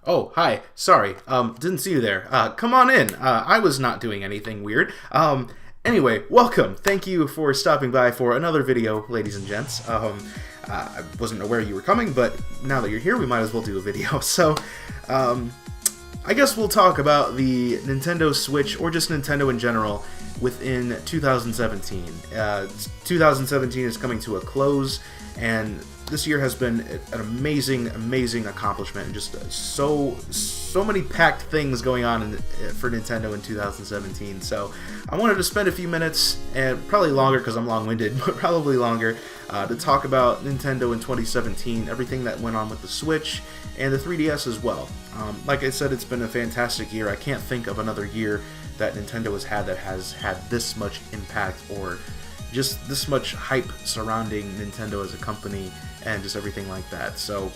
Oh, hi. Sorry. Didn't see you there. Come on in. I was not doing anything weird. Anyway, welcome. Thank you for stopping by for another video, ladies and gents. I wasn't aware you were coming, but now that you're here, we might as well do a video. So, I guess we'll talk about the Nintendo Switch, or just Nintendo in general, within 2017. 2017 is coming to a close, and this year has been an amazing accomplishment, and just so many packed things going on for Nintendo in 2017. So I wanted to spend a few minutes, and probably longer because I'm long-winded, but probably longer, to talk about Nintendo in 2017, everything that went on with the Switch, and the 3DS as well. Like I said, it's been a fantastic year. I can't think of another year that Nintendo has had this much impact, or just this much hype surrounding Nintendo as a company and just everything like that. So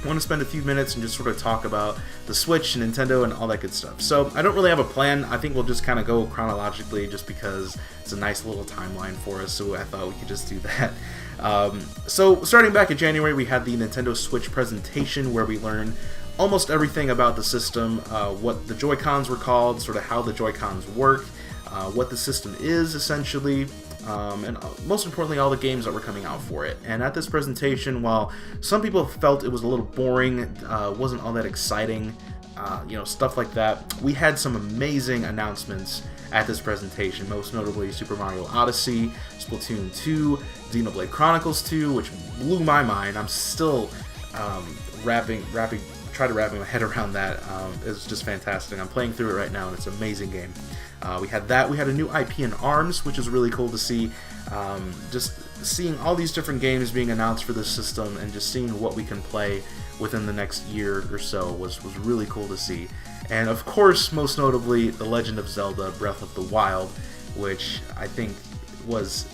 I want to spend a few minutes and just sort of talk about the Switch and Nintendo and all that good stuff. So I don't really have a plan. I think we'll just kind of go chronologically just because it's a nice little timeline for us, so I thought we could just do that. So starting back in January, we had the Nintendo Switch presentation where we learned almost everything about the system, what the Joy-Cons were called, sort of how the Joy-Cons work, what the system is essentially, and most importantly, all the games that were coming out for it. And at this presentation, while some people felt it was a little boring, wasn't all that exciting, stuff like that, we had some amazing announcements at this presentation, most notably Super Mario Odyssey, Splatoon 2, Xenoblade Chronicles 2, which blew my mind. I'm still wrapping my head around that. It's just fantastic. I'm playing through it right now, and it's an amazing game. We had that. We had a new IP in ARMS, which is really cool to see. Just seeing all these different games being announced for this system, and just seeing what we can play within the next year or so was really cool to see. And of course, most notably, The Legend of Zelda: Breath of the Wild, which I think was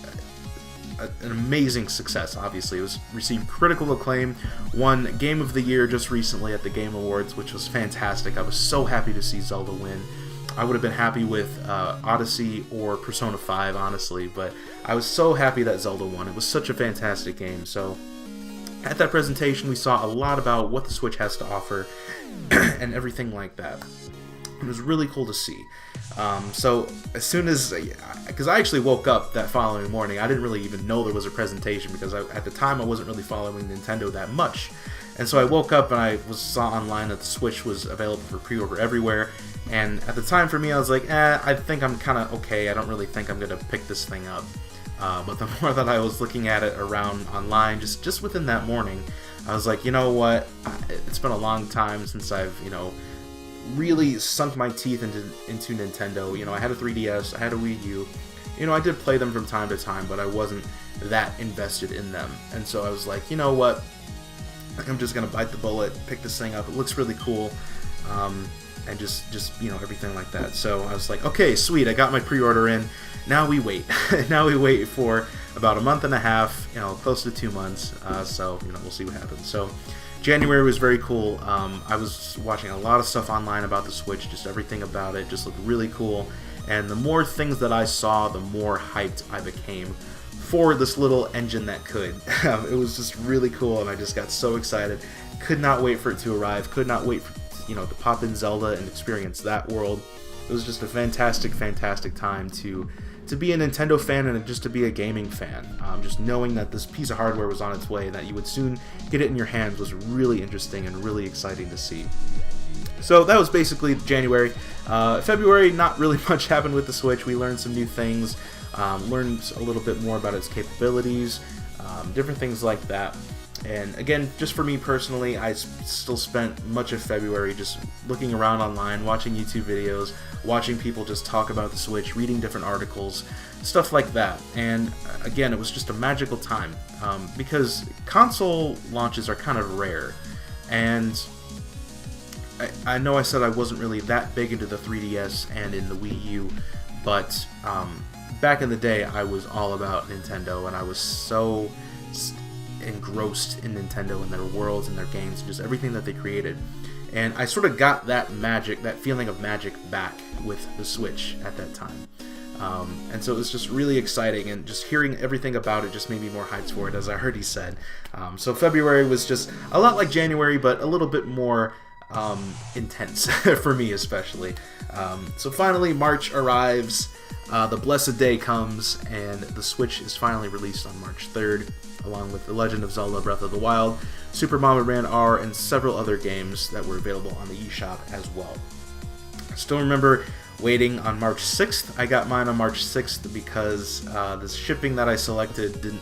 an amazing success. Obviously, it was received critical acclaim, won Game of the Year just recently at the Game Awards, which was fantastic. I was so happy to see Zelda win. I would have been happy with Odyssey or Persona 5, honestly, but I was so happy that Zelda won. It was such a fantastic game. So at that presentation, we saw a lot about what the Switch has to offer and everything like that. It was really cool to see. So as soon as, because I actually woke up that following morning, I didn't really even know there was a presentation, because at the time I wasn't really following Nintendo that much. And so I woke up and I saw online that the Switch was available for pre-order everywhere. And at the time for me, I was like, I think I'm kind of okay. I don't really think I'm going to pick this thing up. But the more that I was looking at it around online, just within that morning, I was like, you know what? It's been a long time since I've, really sunk my teeth into Nintendo. I had a 3DS, I had a Wii U. I did play them from time to time, but I wasn't that invested in them. And so I was like, you know what? I'm just gonna bite the bullet, pick this thing up. It looks really cool, and just everything like that. So I was like, okay, sweet. I got my pre-order in. Now we wait. Now we wait for about a month and a half. Close to 2 months. So we'll see what happens. So January was very cool. I was watching a lot of stuff online about the Switch, just everything about it just looked really cool. And the more things that I saw, the more hyped I became for this little engine that could. It was just really cool, and I just got so excited. Could not wait for it to arrive. Could not wait for, to pop in Zelda and experience that world. It was just a fantastic time to be a Nintendo fan, and just to be a gaming fan. Just knowing that this piece of hardware was on its way and that you would soon get it in your hands was really interesting and really exciting to see. So that was basically January. February, not really much happened with the Switch. We learned some new things, learned a little bit more about its capabilities, different things like that. And again, just for me personally, I still spent much of February just looking around online, watching YouTube videos, watching people just talk about the Switch, reading different articles, stuff like that. And again, it was just a magical time, because console launches are kind of rare. And I know I said I wasn't really that big into the 3DS and in the Wii U, but back in the day, I was all about Nintendo, and I was so engrossed in Nintendo and their worlds and their games and just everything that they created. And I sort of got that magic, that feeling of magic back with the Switch at that time. And so it was just really exciting, and just hearing everything about it just made me more hyped for it, as I already said. So February was just a lot like January, but a little bit more intense for me especially. So finally March arrives, the blessed day comes, and the Switch is finally released on March 3rd, along with The Legend of Zelda Breath of the Wild, Super Bomberman R, and several other games that were available on the eShop as well. I still remember waiting on March 6th. I got mine on March 6th because the shipping that I selected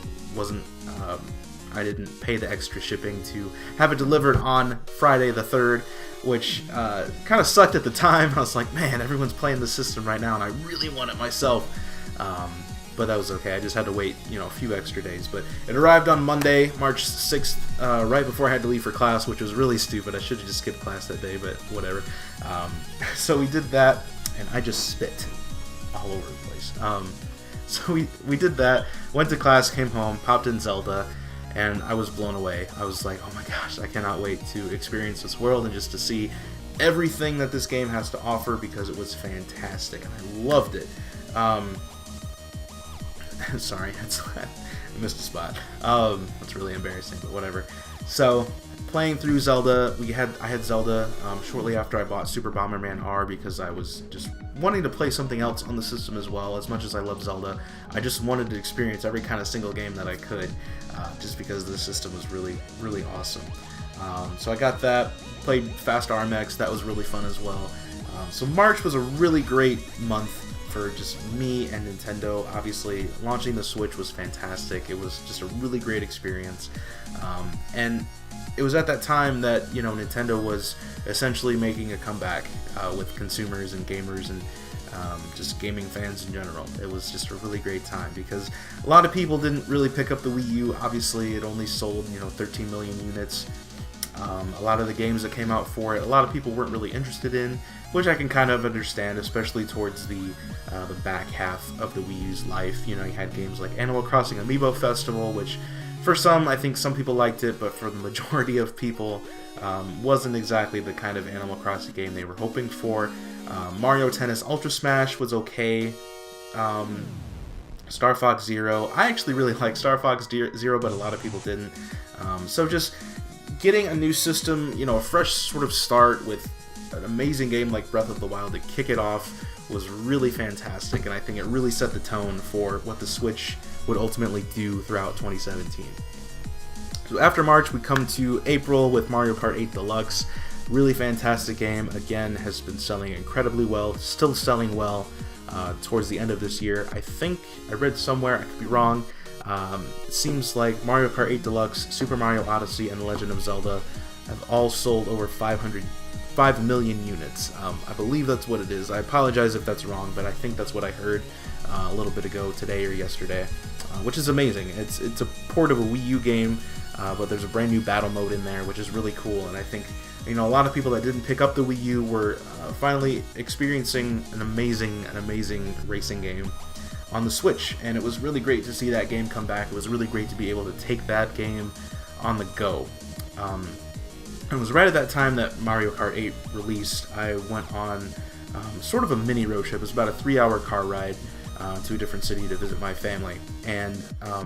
I didn't pay the extra shipping to have it delivered on Friday the 3rd, which kind of sucked at the time. I was like, man, everyone's playing the system right now, and I really want it myself. But that was okay. I just had to wait, a few extra days. But it arrived on Monday, March 6th, right before I had to leave for class, which was really stupid. I should have just skipped class that day, but whatever. So we did that, and I just spit all over the place. So we did that, went to class, came home, popped in Zelda, and I was blown away. I was like, oh my gosh, I cannot wait to experience this world and just to see everything that this game has to offer, because it was fantastic, and I loved it. Sorry, I missed a spot. That's really embarrassing, but whatever. So, playing through Zelda, I had Zelda shortly after I bought Super Bomberman R, because I was just wanting to play something else on the system as well. As much as I love Zelda, I just wanted to experience every kind of single game that I could, just because the system was really, really awesome. So I got that, played Fast RMX, that was really fun as well. So March was a really great month for just me and Nintendo. Obviously, launching the Switch was fantastic. It was just a really great experience. And it was at that time that, Nintendo was essentially making a comeback with consumers and gamers and just gaming fans in general. It was just a really great time because a lot of people didn't really pick up the Wii U. Obviously, it only sold, 13 million units. A lot of the games that came out for it, a lot of people weren't really interested in, which I can kind of understand, especially towards the back half of the Wii U's life. You had games like Animal Crossing Amiibo Festival, which for some, I think some people liked it, but for the majority of people, wasn't exactly the kind of Animal Crossing game they were hoping for. Mario Tennis Ultra Smash was okay. Star Fox Zero, I actually really liked Star Fox Zero, but a lot of people didn't. So just getting a new system, a fresh sort of start with an amazing game like Breath of the Wild to kick it off was really fantastic, and I think it really set the tone for what the Switch would ultimately do throughout 2017. So after March, we come to April with Mario Kart 8 Deluxe. Really fantastic game. Again, has been selling incredibly well, still selling well towards the end of this year. I think I read somewhere, I could be wrong, it seems like Mario Kart 8 Deluxe, Super Mario Odyssey, and The Legend of Zelda have all sold over 5 million units. I believe that's what it is. I apologize if that's wrong, but I think that's what I heard a little bit ago, today or yesterday, which is amazing. It's a port of a Wii U game, but there's a brand new battle mode in there, which is really cool, and I think a lot of people that didn't pick up the Wii U were finally experiencing an amazing racing game on the Switch, and it was really great to see that game come back. It was really great to be able to take that game on the go. It was right at that time that Mario Kart 8 released. I went on sort of a mini road trip. It was about a 3-hour car ride to a different city to visit my family, and I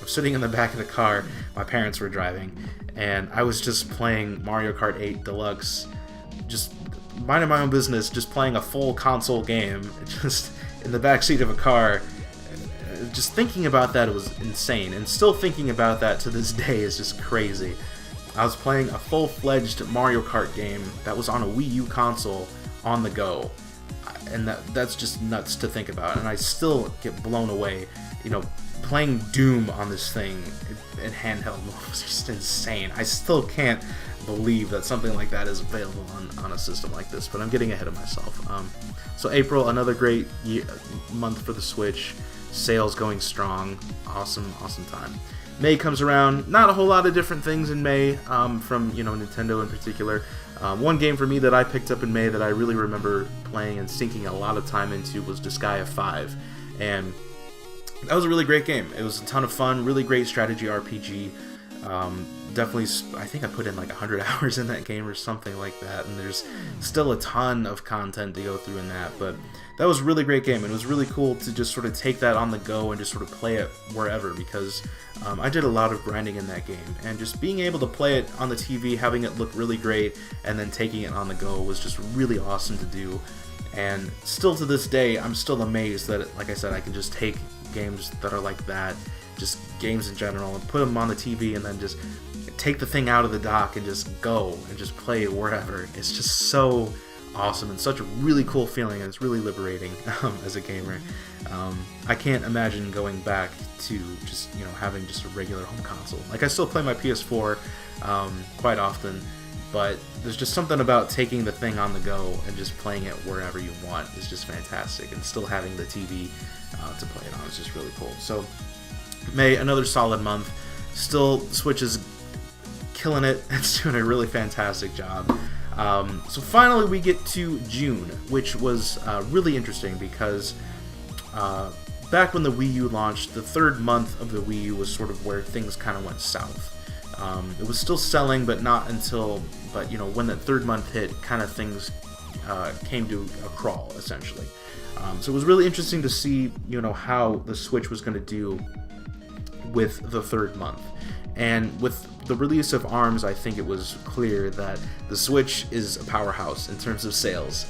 was sitting in the back of the car. My parents were driving, and I was just playing Mario Kart 8 Deluxe, just minding my own business, just playing a full console game, just in the backseat of a car. Just thinking about that, it was insane, and still thinking about that to this day is just crazy. I was playing a full-fledged Mario Kart game that was on a Wii U console on the go, and that's just nuts to think about, and I still get blown away. Playing Doom on this thing in handheld mode was just insane. I still can't believe that something like that is available on a system like this, but I'm getting ahead of myself. So April, another great month for the Switch. Sales going strong. Awesome time. May comes around. Not a whole lot of different things in May from Nintendo in particular. One game for me that I picked up in May that I really remember playing and sinking a lot of time into was Disgaea 5, and that was a really great game. It was a ton of fun, really great strategy RPG. Definitely, I think I put in like 100 hours in that game or something like that, and there's still a ton of content to go through in that, but that was a really great game, and it was really cool to just sort of take that on the go and just sort of play it wherever, because I did a lot of grinding in that game, and just being able to play it on the TV, having it look really great, and then taking it on the go was just really awesome to do. And still to this day, I'm still amazed that, like I said, I can just take games that are like that, just games in general, and put them on the TV and then just take the thing out of the dock and just go and just play it wherever. It's just so awesome and such a really cool feeling, and it's really liberating as a gamer. I can't imagine going back to just, having just a regular home console. Like, I still play my PS4 quite often, but there's just something about taking the thing on the go and just playing it wherever you want. It's just fantastic, and still having the TV to play it on is just really cool. So May, another solid month. Still, Switch is killing it. It's doing a really fantastic job. So finally we get to June, which was really interesting because back when the Wii U launched, the third month of the Wii U was sort of where things kind of went south. It was still selling, but not until, when that third month hit, kind of things came to a crawl, essentially. So it was really interesting to see, how the Switch was going to do with the third month. And with the release of ARMS, I think it was clear that the Switch is a powerhouse in terms of sales.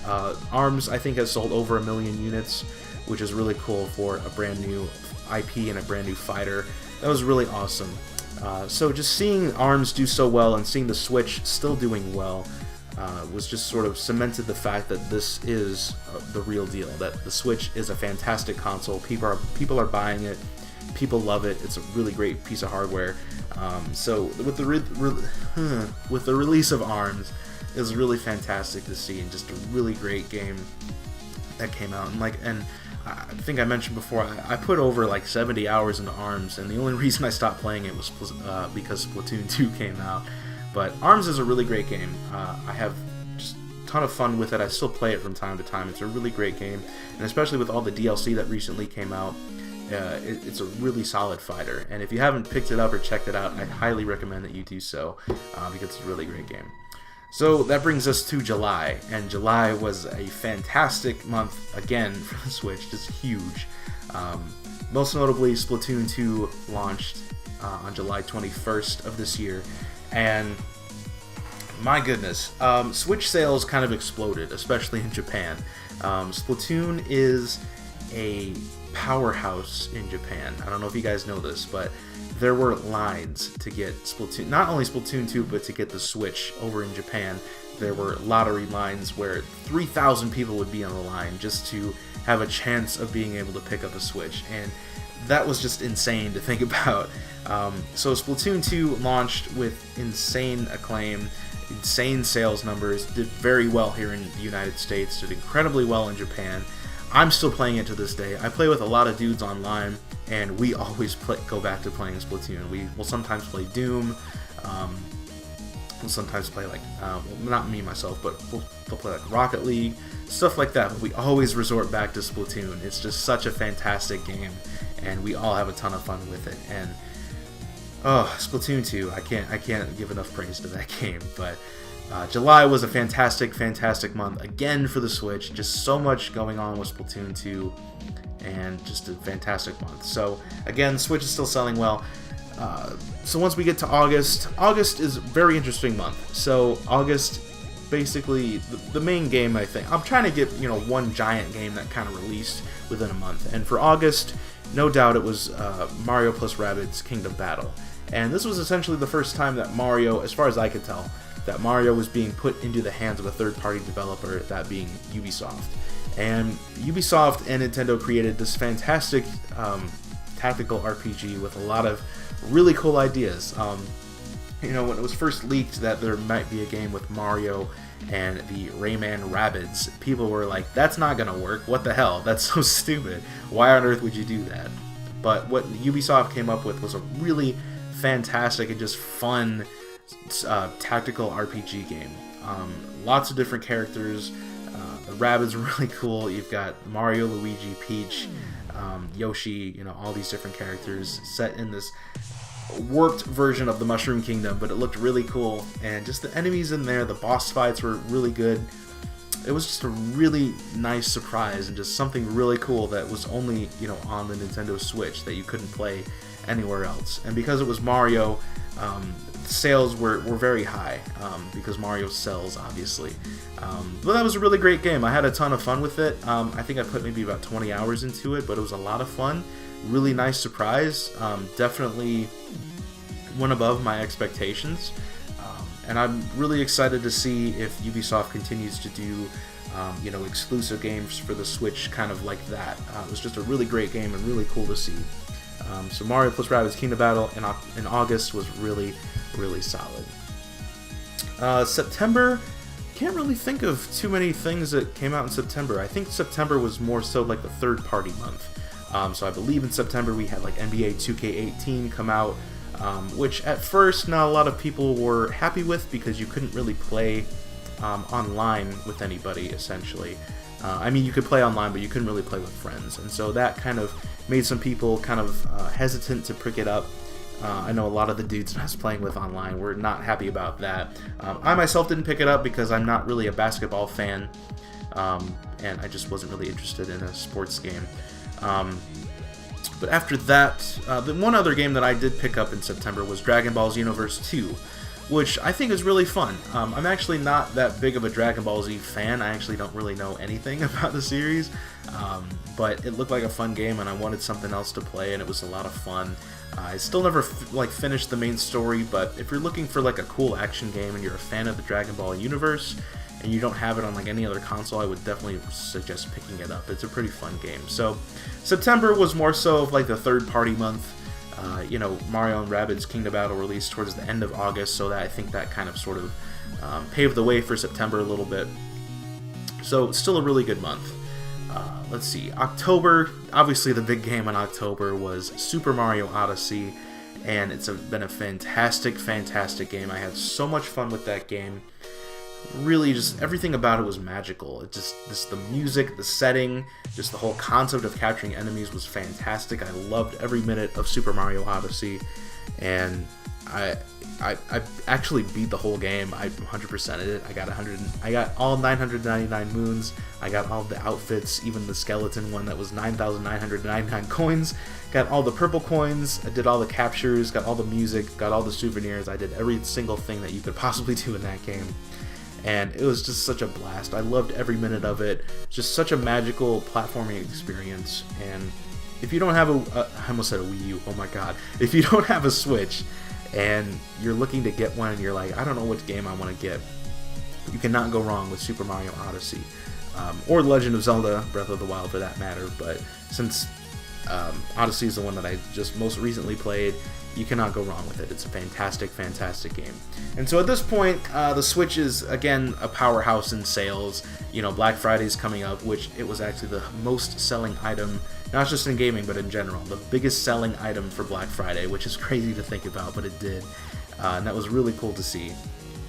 ARMS, I think, has sold over 1 million units, which is really cool for a brand new IP and a brand new fighter. That was really awesome. So just seeing ARMS do so well and seeing the Switch still doing well was just sort of cemented the fact that this is the real deal, that the Switch is a fantastic console. People are buying it. People love it. It's a really great piece of hardware. So with the release of ARMS, it was really fantastic to see, and just a really great game that came out. And I think I mentioned before, I put over like 70 hours into ARMS, and the only reason I stopped playing it was because Splatoon 2 came out. But ARMS is a really great game. I have just a ton of fun with it. I still play it from time to time. It's a really great game, and especially with all the DLC that recently came out, it's a really solid fighter. And if you haven't picked it up or checked it out, I highly recommend that you do so, because it's a really great game. So that brings us to July, and July was a fantastic month again for the Switch, just huge. Most notably, Splatoon 2 launched on July 21st of this year, and my goodness, Switch sales kind of exploded, especially in Japan. Splatoon is a powerhouse in Japan. I don't know if you guys know this, but there were lines to get Splatoon, not only Splatoon 2, but to get the Switch over in Japan. There were lottery lines where 3,000 people would be on the line just to have a chance of being able to pick up a Switch, and that was just insane to think about. So Splatoon 2 launched with insane acclaim, insane sales numbers, did very well here in the United States, did incredibly well in Japan. I'm still playing it to this day. I play with a lot of dudes online, and we always go back to playing Splatoon. We will sometimes play Doom. We'll sometimes play well, not me myself, but they'll play like Rocket League, stuff like that. But we always resort back to Splatoon. It's just such a fantastic game, and we all have a ton of fun with it. And Splatoon 2, I can't give enough praise to that game. But July was a fantastic month again for the Switch. Just so much going on with Splatoon 2, and just a fantastic month. So again, Switch is still selling well. So once we get to August is a very interesting month. So August, basically, the main game, I think, I'm trying to get one giant game that kind of released within a month. And for August, no doubt it was Mario plus Rabbids Kingdom Battle. And this was essentially the first time that Mario, as far as I could tell, that Mario was being put into the hands of a third-party developer, that being Ubisoft. And Ubisoft and Nintendo created this fantastic tactical RPG with a lot of really cool ideas. When it was first leaked that there might be a game with Mario and the Rayman Rabbids, people were like, that's not gonna work, what the hell, that's so stupid, why on earth would you do that? But what Ubisoft came up with was a really fantastic and just fun tactical RPG game. Lots of different characters. The Rabbids are really cool. You've got Mario, Luigi, Peach, Yoshi, all these different characters set in this warped version of the Mushroom Kingdom, but it looked really cool, and just the enemies in there, the boss fights were really good. It was just a really nice surprise and just something really cool that was only, you know, on the Nintendo Switch that you couldn't play anywhere else. And because it was Mario, sales were very high, because Mario sells, obviously. But that was a really great game. I had a ton of fun with it. I think I put maybe about 20 hours into it, but it was a lot of fun. Really nice surprise. Definitely went above my expectations. And I'm really excited to see if Ubisoft continues to do, you know, exclusive games for the Switch kind of like that. It was just a really great game and really cool to see. So Mario plus Rabbids Kingdom Battle in August was really, really solid. September, can't really think of too many things that came out in September. I think September was more so like the third-party month. So I believe in September we had like NBA 2K18 come out, which at first not a lot of people were happy with because you couldn't really play online with anybody, essentially. I mean, you could play online, but you couldn't really play with friends, and so that kind of made some people kind of hesitant to pick it up. I know a lot of the dudes that I was playing with online were not happy about that. I myself didn't pick it up because I'm not really a basketball fan, and I just wasn't really interested in a sports game. But after that, the one other game that I did pick up in September was Dragon Ball Xenoverse 2, which I think is really fun. I'm actually not that big of a Dragon Ball Z fan. I actually don't really know anything about the series, but it looked like a fun game, and I wanted something else to play, and it was a lot of fun. I still never finished the main story, but if you're looking for like a cool action game and you're a fan of the Dragon Ball universe, and you don't have it on like any other console, I would definitely suggest picking it up. It's a pretty fun game. So September was more so of like the third-party month. You know, Mario and Rabbids Kingdom Battle released towards the end of August, so that I think that kind of sort of paved the way for September a little bit. So still a really good month. Let's see, October, obviously the big game in October was Super Mario Odyssey, and it's been a fantastic, fantastic game. I had so much fun with that game. Really, just everything about it was magical. It just the music, the setting, just the whole concept of capturing enemies was fantastic. I loved every minute of Super Mario Odyssey, and I actually beat the whole game. I 100%ed it. I got all 999 moons. I got all the outfits, even the skeleton one that was 9,999 coins. Got all the purple coins. I did all the captures. Got all the music. Got all the souvenirs. I did every single thing that you could possibly do in that game. And it was just such a blast. I loved every minute of it. Just such a magical platforming experience. And if you don't have I almost said a Wii U, oh my god. If you don't have a Switch and you're looking to get one and you're like, I don't know which game I want to get, you cannot go wrong with Super Mario Odyssey. Or Legend of Zelda Breath of the Wild for that matter, but since Odyssey is the one that I just most recently played, you cannot go wrong with it. It's a fantastic, fantastic game. And so at this point, the Switch is, again, a powerhouse in sales. You know, Black Friday's coming up, which it was actually the most selling item, not just in gaming, but in general. The biggest selling item for Black Friday, which is crazy to think about, but it did. And that was really cool to see.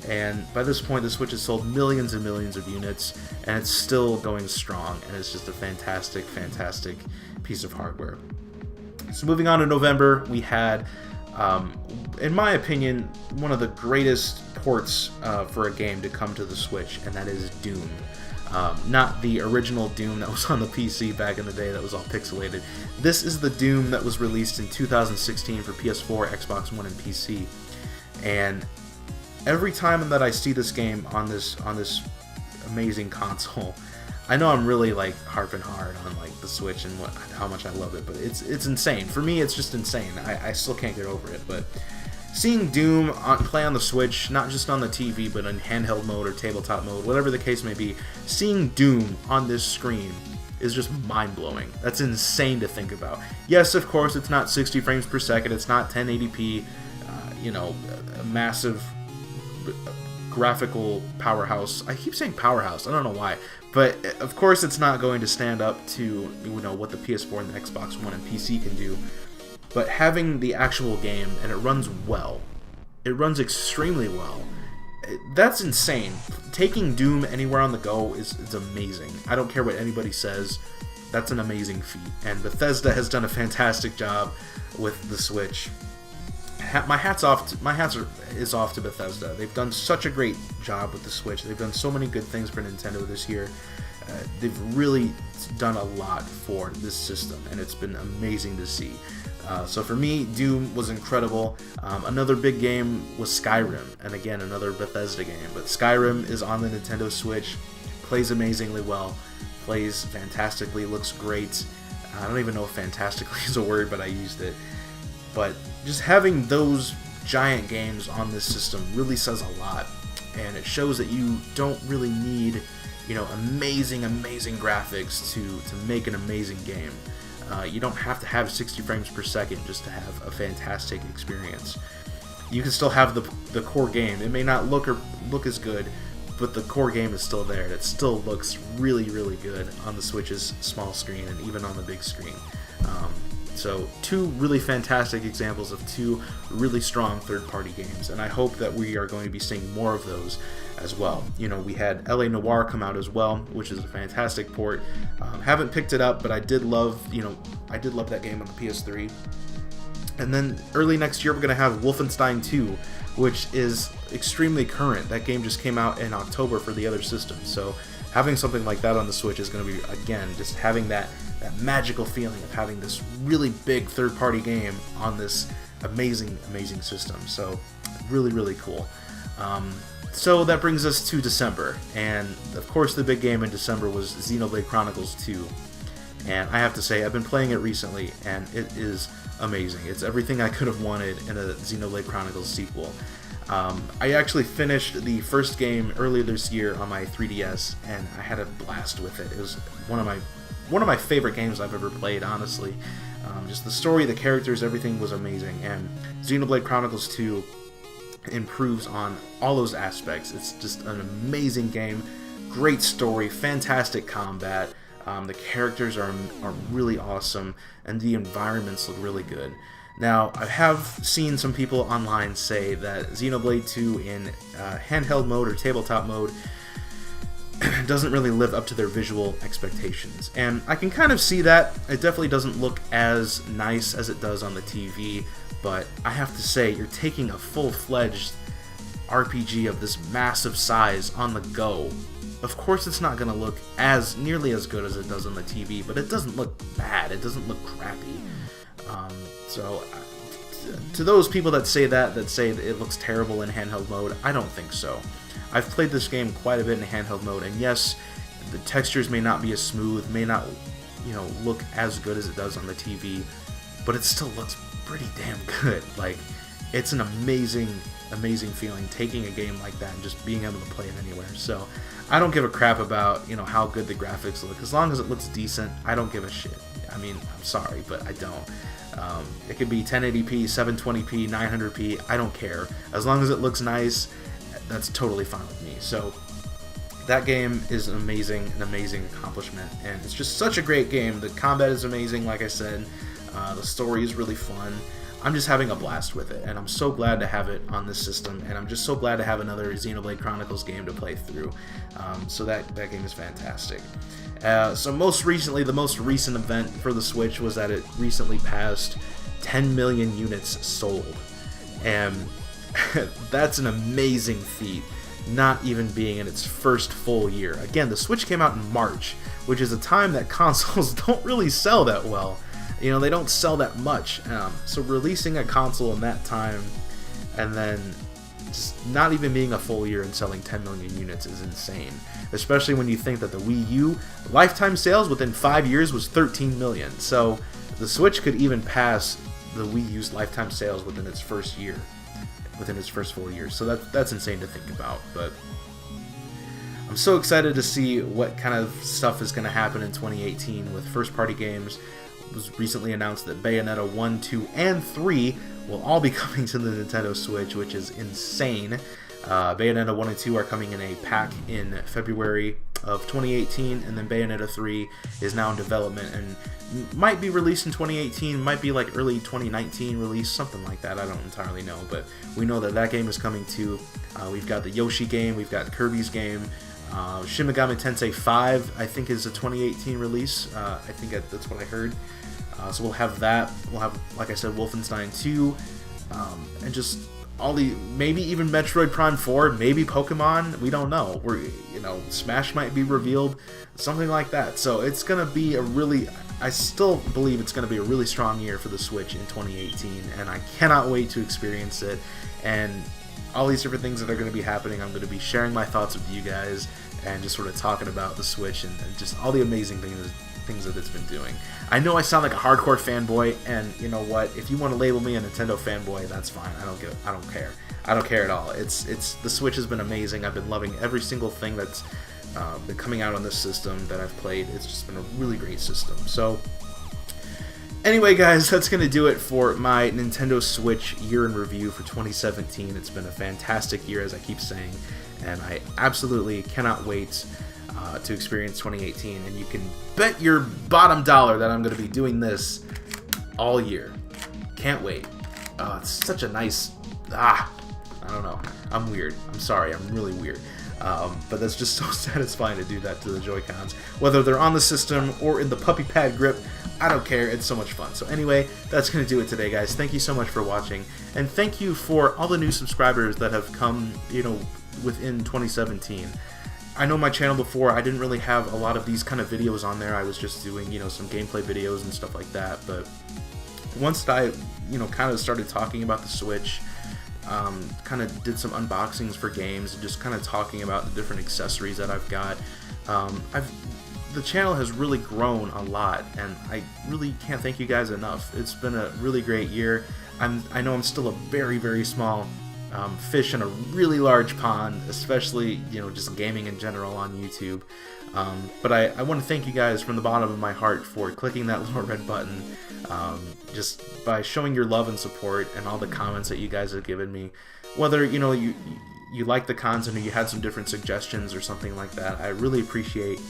And by this point, the Switch has sold millions and millions of units, and it's still going strong, and it's just a fantastic, fantastic piece of hardware. So moving on to November, we had, in my opinion, one of the greatest ports for a game to come to the Switch, and that is Doom. Not the original Doom that was on the PC back in the day that was all pixelated. This is the Doom that was released in 2016 for PS4, Xbox One, and PC. And every time that I see this game on this amazing console, I know I'm really like harping hard on like the Switch and how much I love it, but it's insane. For me, it's just insane. I still can't get over it. But seeing Doom play on the Switch, not just on the TV, but in handheld mode or tabletop mode, whatever the case may be, seeing Doom on this screen is just mind-blowing. That's insane to think about. Yes, of course, it's not 60 frames per second. It's not 1080p. You know, a massive graphical powerhouse. I keep saying powerhouse. I don't know why. But of course it's not going to stand up to, you know, what the PS4 and the Xbox One and PC can do. But having the actual game, and it runs well. It runs extremely well. That's insane. Taking Doom anywhere on the go is amazing. I don't care what anybody says. That's an amazing feat. And Bethesda has done a fantastic job with the Switch. my hats off. Is off to Bethesda. They've done such a great job with the Switch. They've done so many good things for Nintendo this year. They've really done a lot for this system, and it's been amazing to see. So for me, Doom was incredible. Another big game was Skyrim, and again, another Bethesda game. But Skyrim is on the Nintendo Switch, plays amazingly well, plays fantastically, looks great. I don't even know if fantastically is a word, but I used it. But just having those giant games on this system really says a lot, and it shows that you don't really need, amazing graphics to make an amazing game. You don't have to have 60 frames per second just to have a fantastic experience. You can still have the core game. It may not look as good, but the core game is still there. It still looks really, really good on the Switch's small screen and even on the big screen. So two really fantastic examples of two really strong third-party games, and I hope that we are going to be seeing more of those as well. We had LA Noire come out as well, which is a fantastic port. Haven't picked it up, but I did love that game on the PS3. And then early next year we're going to have Wolfenstein 2, which is extremely current. That game just came out in October for the other systems, so having something like that on the Switch is going to be, again, just having that magical feeling of having this really big third-party game on this amazing system. So really, really cool. So that brings us to December, and of course the big game in December was Xenoblade Chronicles 2. And I have to say, I've been playing it recently, and it is amazing. It's everything I could have wanted in a Xenoblade Chronicles sequel. I actually finished the first game earlier this year on my 3DS, and I had a blast with it. It was one of my favorite games I've ever played, honestly. Just the story, the characters, everything was amazing, and Xenoblade Chronicles 2 improves on all those aspects. It's just an amazing game, great story, fantastic combat. The characters are really awesome, and the environments look really good. Now, I have seen some people online say that Xenoblade 2 in handheld mode or tabletop mode doesn't really live up to their visual expectations. And I can kind of see that. It definitely doesn't look as nice as it does on the TV, but I have to say, you're taking a full-fledged RPG of this massive size on the go. Of course it's not going to look nearly as good as it does on the TV, but it doesn't look bad. It doesn't look crappy. So to those people that say that it looks terrible in handheld mode, I don't think so. I've played this game quite a bit in handheld mode, and yes, the textures may not be as smooth, may not, look as good as it does on the TV, but it still looks pretty damn good. Like, it's an amazing feeling taking a game like that and just being able to play it anywhere. So I don't give a crap about, how good the graphics look. As long as it looks decent, I don't give a shit. I mean, I'm sorry, but I don't. It could be 1080p, 720p, 900p, I don't care. As long as it looks nice, that's totally fine with me. So that game is an amazing accomplishment, and it's just such a great game. The combat is amazing, like I said. The story is really fun. I'm just having a blast with it, and I'm so glad to have it on this system, and I'm just so glad to have another Xenoblade Chronicles game to play through. So that game is fantastic. So most recently, the most recent event for the Switch was that it recently passed 10 million units sold, and that's an amazing feat, not even being in its first full year. Again, the Switch came out in March, which is a time that consoles don't really sell that well. They don't sell that much. So releasing a console in that time and then just not even being a full year and selling 10 million units is insane. Especially when you think that the Wii U lifetime sales within 5 years was 13 million. So the Switch could even pass the Wii U's lifetime sales within its first year, within its first full year. So that's insane to think about. But I'm so excited to see what kind of stuff is going to happen in 2018 with first-party games. It was recently announced that Bayonetta 1, 2, and 3 will all be coming to the Nintendo Switch, which is insane. Bayonetta 1 and 2 are coming in a pack in February of 2018, and then Bayonetta 3 is now in development and might be released in 2018, might be like early 2019 release, something like that. I don't entirely know, but we know that game is coming too. We've got the Yoshi game, we've got Kirby's game. Shin Megami Tensei 5, I think, is a 2018 release. I think that's what I heard. So we'll have that. We'll have, like I said, Wolfenstein 2. and just all the, maybe even Metroid Prime 4, maybe Pokemon, we don't know. Smash might be revealed, something like that. So it's gonna be a really, I still believe it's gonna be a really strong year for the Switch in 2018, and I cannot wait to experience it. And all these different things that are going to be happening, I'm going to be sharing my thoughts with you guys and just sort of talking about the Switch and just all the amazing things that it's been doing. I know I sound like a hardcore fanboy, and you know what? If you want to label me a Nintendo fanboy, that's fine. I don't care. I don't care at all. It's the Switch has been amazing. I've been loving every single thing that's been coming out on this system that I've played. It's just been a really great system. So anyway, guys, that's going to do it for my Nintendo Switch year in review for 2017. It's been a fantastic year, as I keep saying, and I absolutely cannot wait to experience 2018. And you can bet your bottom dollar that I'm going to be doing this all year. Can't wait. It's such a nice... I don't know. I'm weird. I'm sorry. I'm really weird. But that's just so satisfying to do that to the Joy-Cons. Whether they're on the system or in the puppy pad grip, I don't care. It's so much fun. So anyway, that's going to do it today, guys. Thank you so much for watching. And thank you for all the new subscribers that have come, within 2017. I know my channel before, I didn't really have a lot of these kind of videos on there. I was just doing, some gameplay videos and stuff like that. But once I, kind of started talking about the Switch, kind of did some unboxings for games and just kind of talking about the different accessories that I've got, the channel has really grown a lot, and I really can't thank you guys enough. It's been a really great year. I know I'm still a very, very small fish in a really large pond, especially, just gaming in general on YouTube. But I want to thank you guys from the bottom of my heart for clicking that little red button, just by showing your love and support and all the comments that you guys have given me. Whether, you like the content or you had some different suggestions or something like that, I really appreciate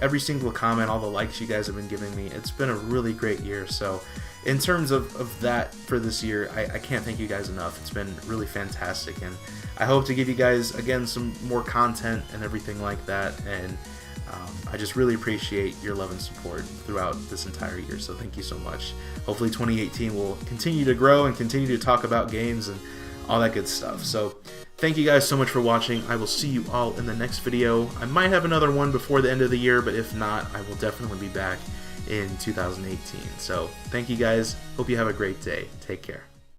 every single comment, all the likes you guys have been giving me. It's been a really great year. So in terms of that for this year, I can't thank you guys enough. It's been really fantastic, and I hope to give you guys, again, some more content and everything like that. And I just really appreciate your love and support throughout this entire year, so thank you so much. Hopefully 2018 will continue to grow and continue to talk about games and all that good stuff. So thank you guys so much for watching. I will see you all in the next video. I might have another one before the end of the year, but if not, I will definitely be back in 2018. So thank you guys. Hope you have a great day. Take care.